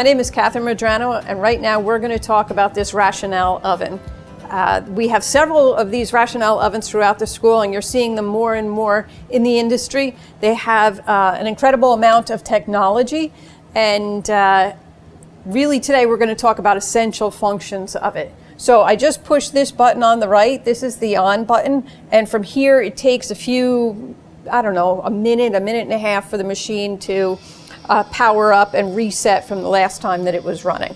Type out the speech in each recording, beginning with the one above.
My name is Catherine Medrano, and right now we're going to talk about this Rational oven. We have several of these Rational ovens throughout the school, and you're seeing them more and more in the industry. They have an incredible amount of technology, and really today we're going to talk about essential functions of it. So I just pushed this button on the right. This is the on button, and from here it takes a few, a minute and a half for the machine to power up and reset from the last time that it was running.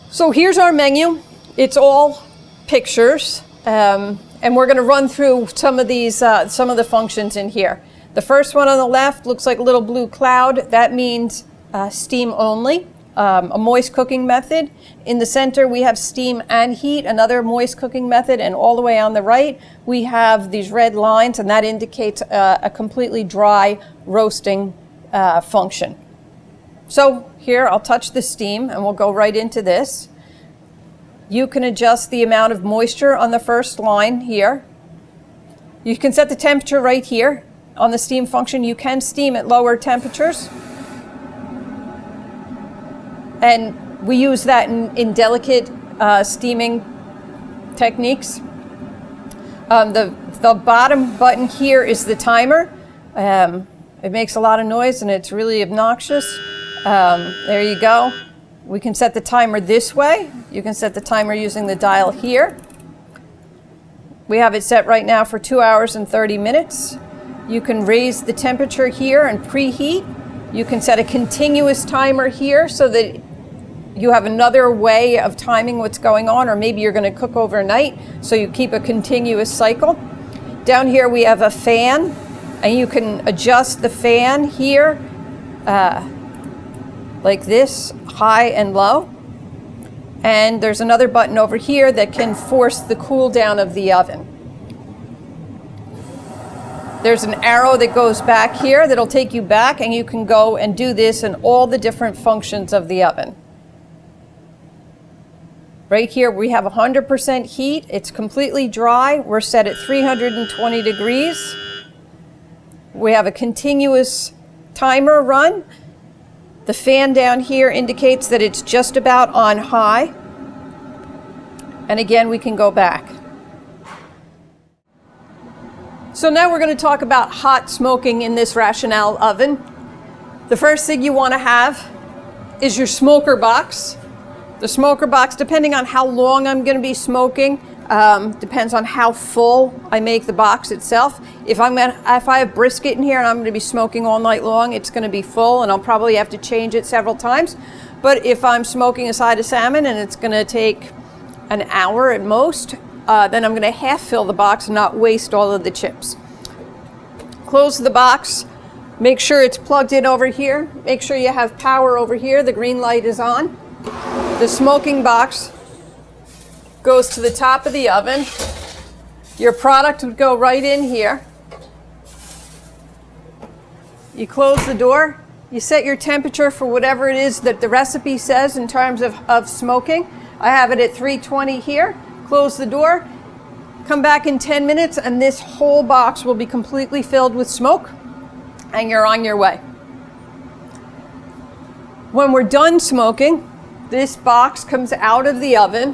So here's our menu. It's all pictures, and we're going to run through some of these, some of the functions in here. The first one on the left looks like a little blue cloud. That means steam only, a moist cooking method. In the center we have steam and heat, another moist cooking method, and all the way on the right we have these red lines, and that indicates a completely dry roasting function. So here I'll touch the steam and we'll go right into this. You can adjust the amount of moisture on the first line here. You can set the temperature right here on the steam function. You can steam at lower temperatures, and we use that in delicate steaming techniques. The bottom button here is the timer. It makes a lot of noise and it's really obnoxious. There you go. We can set the timer this way. You can set the timer using the dial here. We have it set right now for 2 hours and 30 minutes. You can raise the temperature here and preheat. You can set a continuous timer here so that you have another way of timing what's going on, or maybe you're going to cook overnight, so you keep a continuous cycle. Down here we have a fan, and you can adjust the fan here like this, high and low. And there's another button over here that can force the cool down of the oven. There's an arrow that goes back here that'll take you back, and you can go and do this in all the different functions of the oven. Right here we have 100% heat. It's completely dry. We're set at 320 degrees. We have a continuous timer run. The fan down here indicates that it's just about on high. And again, we can go back. So now we're going to talk about hot smoking in this Rational oven. The first thing you want to have is your smoker box. The smoker box, depending on how long I'm going to be smoking, depends on how full I make the box itself. If I have brisket in here and I'm going to be smoking all night long, it's going to be full, and I'll probably have to change it several times. But if I'm smoking a side of salmon and it's going to take an hour at most, then I'm going to half fill the box and not waste all of the chips. Close the box. Make sure it's plugged in over here. Make sure you have power over here. The green light is on. The smoking box goes to the top of the oven. Your product would go right in here. You close the door. You set your temperature for whatever it is that the recipe says in terms of smoking. I have it at 320 here. Close the door. Come back in 10 minutes and this whole box will be completely filled with smoke, and you're on your way. When we're done smoking, this box comes out of the oven.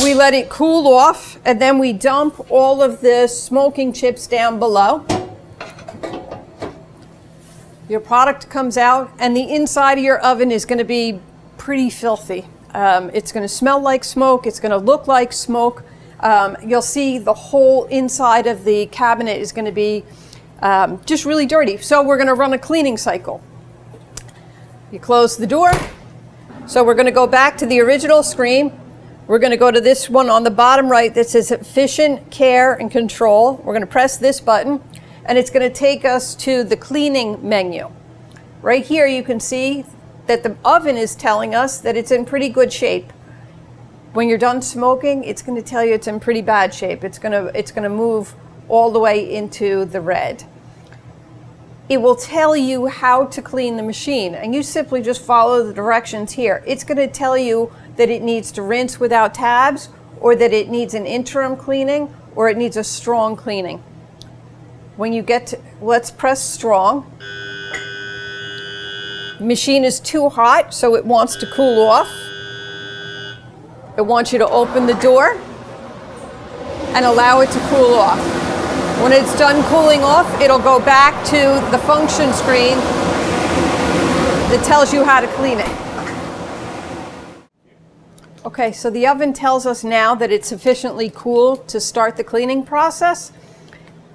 We let it cool off, and then we dump all of the smoking chips down below. Your product comes out, and the inside of your oven is going to be pretty filthy. It's going to smell like smoke. It's going to look like smoke. You'll see the whole inside of the cabinet is going to be just really dirty. So we're going to run a cleaning cycle. You close the door. So we're going to go back to the original screen. We're going to go to this one on the bottom right that says Efficient Care and Control. We're going to press this button, and it's going to take us to the cleaning menu. Right here you can see that the oven is telling us that it's in pretty good shape. When you're done smoking, it's going to tell you it's in pretty bad shape. It's going to move all the way into the red. It will tell you how to clean the machine, and you simply just follow the directions here. It's going to tell you that it needs to rinse without tabs, or that it needs an interim cleaning, or it needs a strong cleaning. When you get to, let's press strong. Machine is too hot, so it wants to cool off. It wants you to open the door and allow it to cool off. When it's done cooling off, it'll go back to the function screen that tells you how to clean it. Okay, so the oven tells us now that it's sufficiently cool to start the cleaning process.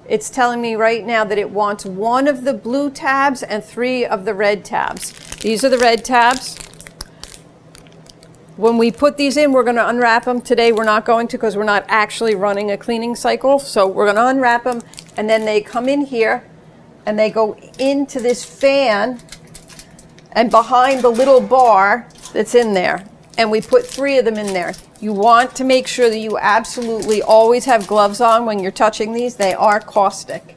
It's telling me right now that it wants 1 of the blue tabs and 3 of the red tabs. These are the red tabs. When we put these in, we're going to unwrap them. Today we're not going to, because we're not actually running a cleaning cycle. So we're going to unwrap them, and then they come in here and they go into this fan and behind the little bar that's in there. And we put 3 of them in there. You want to make sure that you absolutely always have gloves on when you're touching these. They are caustic.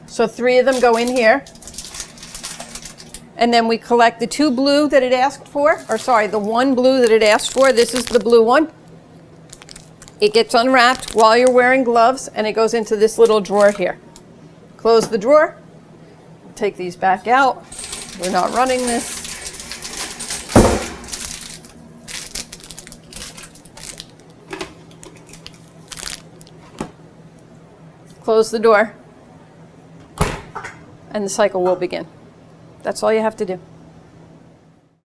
So 3 of them go in here. And then we collect the 2 blue that it asked for, or sorry, the 1 blue that it asked for. This is the blue one. It gets unwrapped while you're wearing gloves, and it goes into this little drawer here. Close the drawer. Take these back out. We're not running this. Close the door, and the cycle will begin. That's all you have to do.